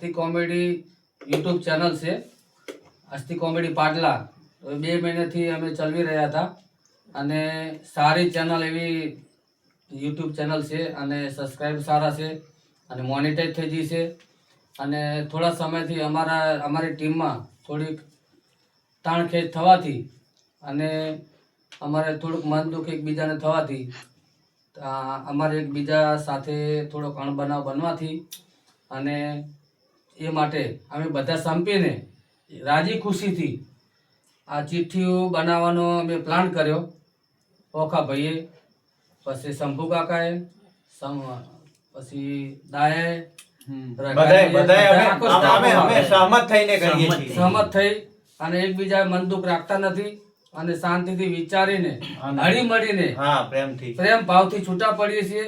અસ્તી comedy YouTube channel છે, અસ્તી comedy પાટલા. તો 2 મહિનાથી અમે ચલાવી રહ્યા હતા અને સારી ચેનલ એવી યુટ્યુબ ચેનલ છે અને સબસ્ક્રાઈબ સારા છે અને મોનિટાઈઝ થઈ ગઈ છે. અને થોડા સમયથી અમારી ટીમમાં થોડીક તાણખેંચ થવાથી અને અમારે થોડુંક મન દુઃખ એકબીજાને થવાથી અમારે એકબીજા સાથે થોડોક અણબનાવ બનવાથી અને એ માટે અમે બધા સંપીને રાજી ખુશીથી આ ચિઠ્ઠીઓ બનાવવાનો અમે પ્લાન કર્યો. ઓખા ભાઈએ, પછી શંભુ કાકાએ, પછી દાએ, સહમત થઈ અને એકબીજા મન દુઃખ રાખતા નથી અને શાંતિથી વિચારીને હળી મળીને પ્રેમ ભાવથી છૂટા પડીએ છીએ.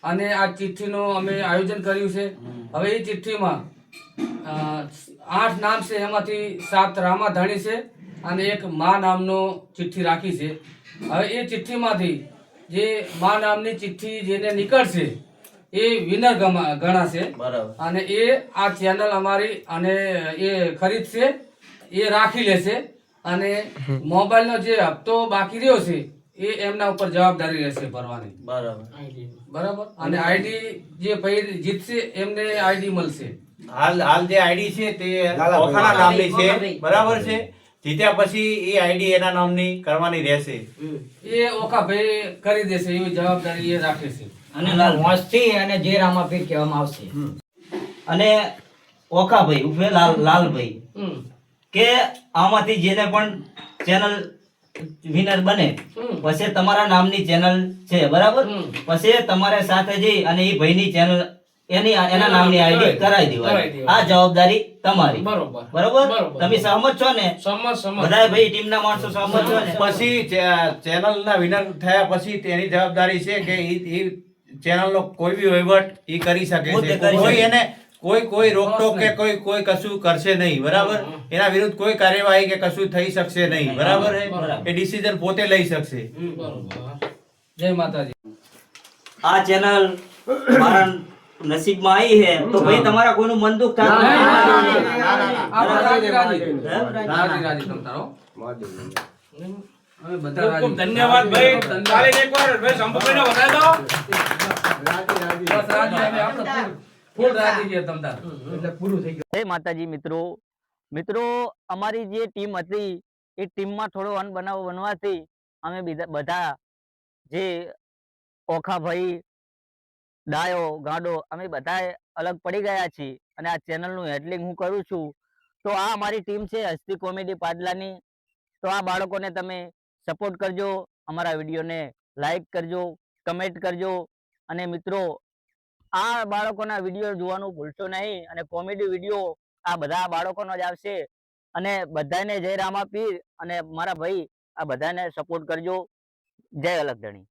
અને આ ચિઠ્ઠીનું અમે આયોજન કર્યું છે. હવે એ ચિઠ્ઠીમાં 8 નામ છે, એમાંથી 7 રામાધણી છે અને એક મા નામનો ચિઠ્ઠી રાખી છે. હવે એ ચિઠ્ઠીમાંથી જે મા નામની ચિઠ્ઠી જેને નીકળશે એ વિનર ગણાશે અને એ આ ચેનલ અમારી અને એ ખરીદશે, એ રાખી લેશે અને મોબાઈલનો જે હપ્તો બાકી રહ્યો છે એ એમના ઉપર જવાબદારી રહેશે ભરવાની. બરાબર. અને આઈડી જે ભાઈ જીતશે એમને આઈડી મળશે. હાલ જે આઈડી છે તે ઓખાના નામની છે, બરાબર છે. જીત્યા પછી એ આઈડી એના નામની કરવાની રહેશે. એ ઓખા ભાઈ કરી દેશે એવી જવાબદારી એ રાખે છે. અને મોજથી અને જે રામાપીર કહેવામાં આવશે. અને ઓખાભાઈ ઉભે લાલભાઈ કે આમાંથી જેને પણ ચેનલ વિનર બને પછી તમારા નામની ચેનલ છે, બરાબર, પછી તમારે સાથે જઈ અને એ ભાઈની ચેનલ એના નામની આઈડી કરાવી દેવાની. આ જવાબદારી તમારી. બરોબર. તમે સહમત છો ને? બધા ભાઈ ટીમના માણસો સહમત છો ને? પછી ચેનલના વિનર થયા પછી તેની જવાબદારી છે કે એ ચેનલનો કોઈ બી વહીવટ એ કરી શકે છે. કોઈ એને કોઈ રોકટોક કે કોઈ કશું કરશે નહીં, બરાબર. એના વિરુદ્ધ કોઈ કાર્યવાહી કે કશું થઈ શકશે નહીં, બરાબર. એ ડિસિઝન પોતે લઈ શકશે. જય માતાજી. આ ચેનલ મારા નસીબમાં આવી છે તો ભાઈ તમારા કોઈનું મન દુઃખ થાય ધન્યવાદ ભાઈ. એકવાર શંભુભાઈને વધારી દો. જય માતાજી મિત્રો, અમારી જે ટીમ હતી એ ટીમમાં થોડો અનબનાવ બનવાથી અમે બધા જે ઓખાભાઈ, ડાયો, ગાડો અમે બધા અલગ પડી ગયા છીએ અને આ ચેનલનું હેડલિંગ હું કરું છું. તો આ અમારી ટીમ છે અસ્તી કોમેડી પાટલાની. તો આ બાળકોને તમે સપોર્ટ કરજો, અમારા વિડીયોને લાઈક કરજો, કમેન્ટ કરજો અને મિત્રો આ બાળકોના વિડીયો જોવાનું ભૂલશો નહીં. અને કોમેડી વિડીયો આ બધા બાળકોનો જ આવશે અને બધાને જય રામાપીર અને મારા ભાઈ આ બધાને સપોર્ટ કરજો. જય અલગધણી.